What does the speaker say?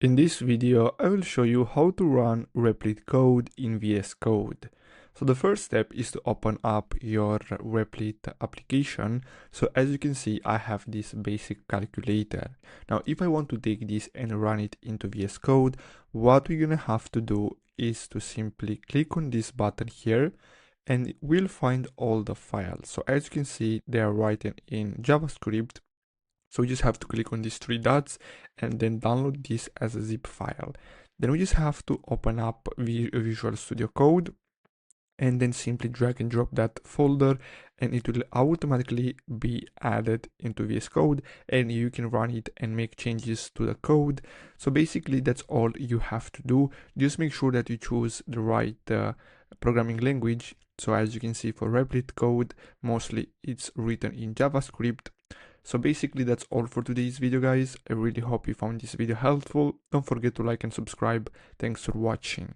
In this video, I will show you how to run Replit code in VS Code. So the first step is to open up your Replit application. So as you can see, I have this basic calculator. Now, if I want to take this and run it into VS Code, what we're gonna have to do is to simply click on this button here and we'll find all the files. So as you can see, they are written in JavaScript. So we just have to click on these three dots and then download this as a zip file. Then we just have to open up Visual Studio Code and then simply drag and drop that folder and it will automatically be added into VS Code and you can run it and make changes to the code. So basically that's all you have to do. Just make sure that you choose the right programming language. So as you can see for Replit code, mostly it's written in JavaScript. So basically that's all for today's video, guys. I really hope you found this video helpful. Don't forget to like and subscribe. Thanks for watching.